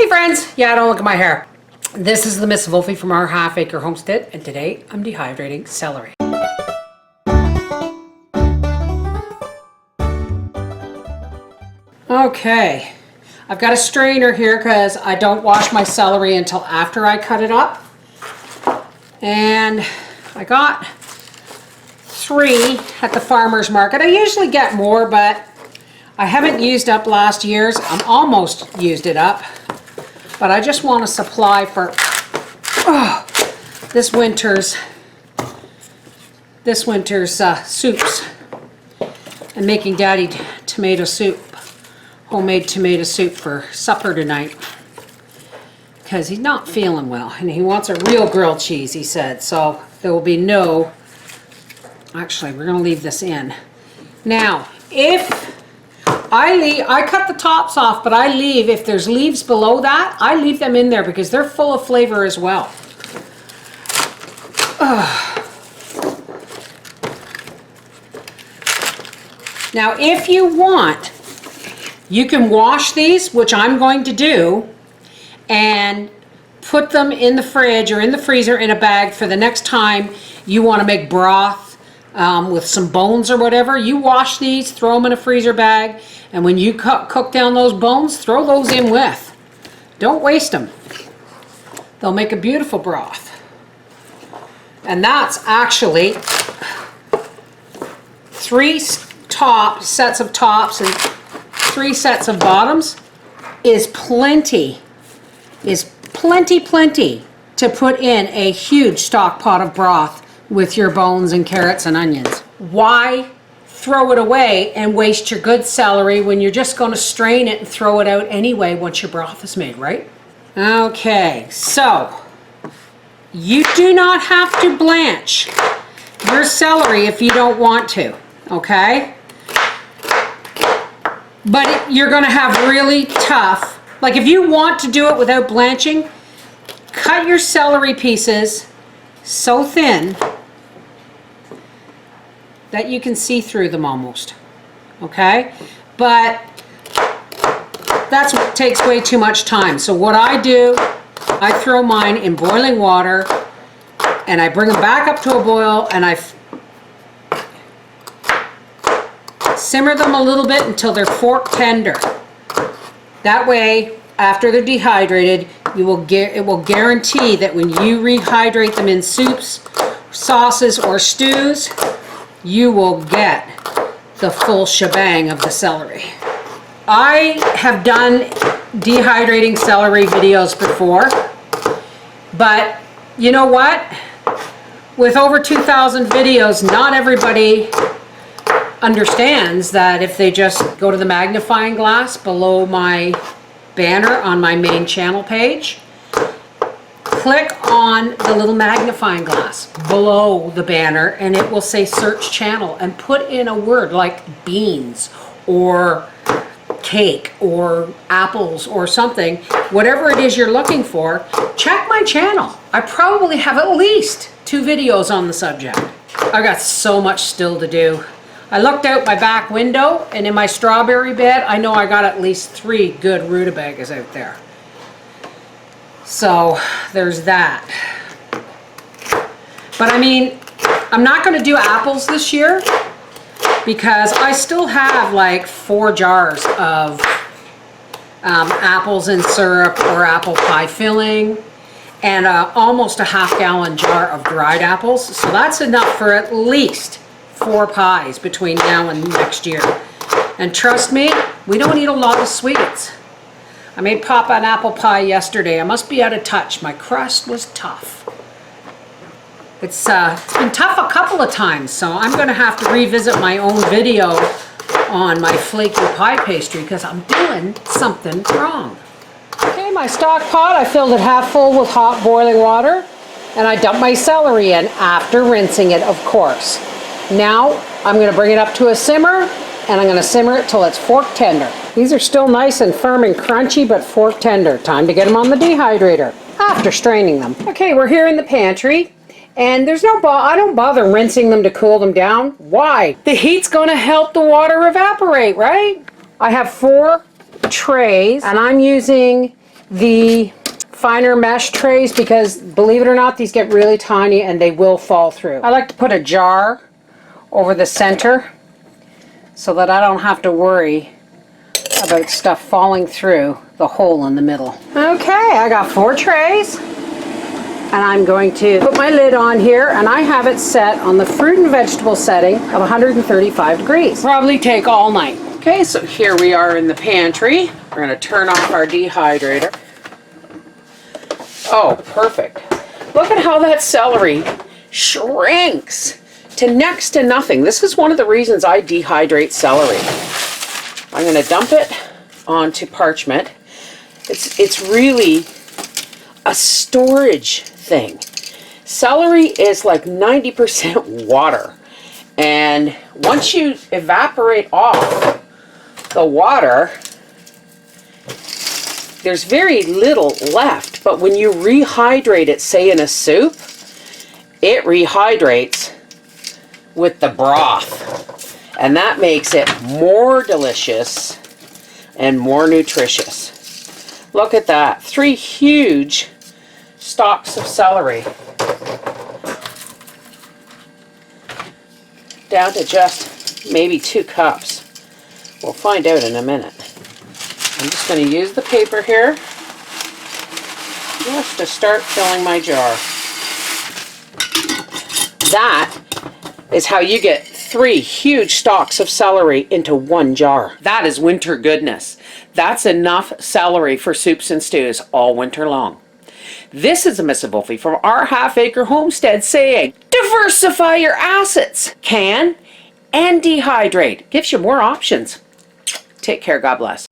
friends. Yeah, don't look at my hair. This is the Miss Wolfie from our half-acre homestead, and today I'm dehydrating celery. Okay, I've got a strainer here because I don't wash my celery until after I cut it up. And I got 3 at the farmer's market. I usually get more, but I haven't used up last year's. I'm almost used it up. But I just want a supply for this winter's soups. I'm making Daddy tomato soup, homemade tomato soup for supper tonight. Because he's not feeling well and he wants a real grilled cheese, he said. So there will be no, actually we're going to leave this in. Now, if I cut the tops off, but I leave, if there's leaves below that, I leave them in there because they're full of flavor as well. Now, if you want, you can wash these, which I'm going to do, and put them in the fridge or in the freezer in a bag for the next time you want to make broth with some bones or whatever. You wash these, throw them in a freezer bag, and when you cook down those bones, throw those in with. Don't waste them. They'll make a beautiful broth. And that's actually 3 sets of tops and 3 sets of bottoms is plenty to put in a huge stock pot of broth with your bones and carrots and onions. Why throw it away and waste your good celery when you're just going to strain it and throw it out anyway once your broth is made, right? Okay, so you do not have to blanch your celery if you don't want to, okay? But you're going to have really tough, like if you want to do it without blanching, cut your celery pieces so thin that you can see through them almost, okay? But that's what takes way too much time. So what I do, I throw mine in boiling water and I bring them back up to a boil and I simmer them a little bit until they're fork tender. That way, after they're dehydrated, it will guarantee that when you rehydrate them in soups, sauces, or stews, you will get the full shebang of the celery. I have done dehydrating celery videos before, but you know what? With over 2,000 videos, not everybody understands that if they just go to the magnifying glass below my banner on my main channel page, click on the little magnifying glass below the banner and it will say search channel, and put in a word like beans or cake or apples or something, whatever it is you're looking for. Check my channel. I probably have at least 2 videos on the subject. I've got so much still to do. I looked out my back window and in my strawberry bed, I know I got at least 3 good rutabagas out there. So there's that. But I mean, I'm not going to do apples this year because I still have like 4 jars of apples in syrup or apple pie filling and almost a half-gallon jar of dried apples. So that's enough for at least 4 pies between now and next year. And trust me, we don't eat a lot of sweets. I made Papa an apple pie yesterday. I must be out of touch. My crust was tough. It's been tough a couple of times, so I'm going to have to revisit my own video on my flaky pie pastry because I'm doing something wrong. Okay, my stock pot, I filled it half full with hot boiling water, and I dumped my celery in after rinsing it, of course. Now I'm going to bring it up to a simmer, and I'm going to simmer it till it's fork tender. These are still nice and firm and crunchy, but fork tender. Time to get them on the dehydrator after straining them. Okay, we're here in the pantry, and there's no I don't bother rinsing them to cool them down. Why? The heat's going to help the water evaporate, right? I have 4 trays, and I'm using the finer mesh trays because, believe it or not, these get really tiny and they will fall through. I like to put a jar over the center so that I don't have to worry about stuff falling through the hole in the middle. Okay, I got 4 trays and I'm going to put my lid on here, and I have it set on the fruit and vegetable setting of 135 degrees. Probably take all night. Okay, so here we are in the pantry. We're going to turn off our dehydrator. Oh, perfect. Look at how that celery shrinks to next to nothing. This is one of the reasons I dehydrate celery. I'm going to dump it onto parchment. It's really a storage thing. Celery is like 90% water. And once you evaporate off the water, there's very little left. But when you rehydrate it, say in a soup, it rehydrates with the broth. And that makes it more delicious and more nutritious. Look at that. 3 huge stalks of celery. Down to just maybe 2 cups. We'll find out in a minute. I'm just going to use the paper here just to start filling my jar. That is how you get 3 huge stalks of celery into 1 jar. That is winter goodness. That's enough celery for soups and stews all winter long. This is a Mrs. Wolfie from our half-acre homestead saying, diversify your assets. Can and dehydrate. Gives you more options. Take care. God bless.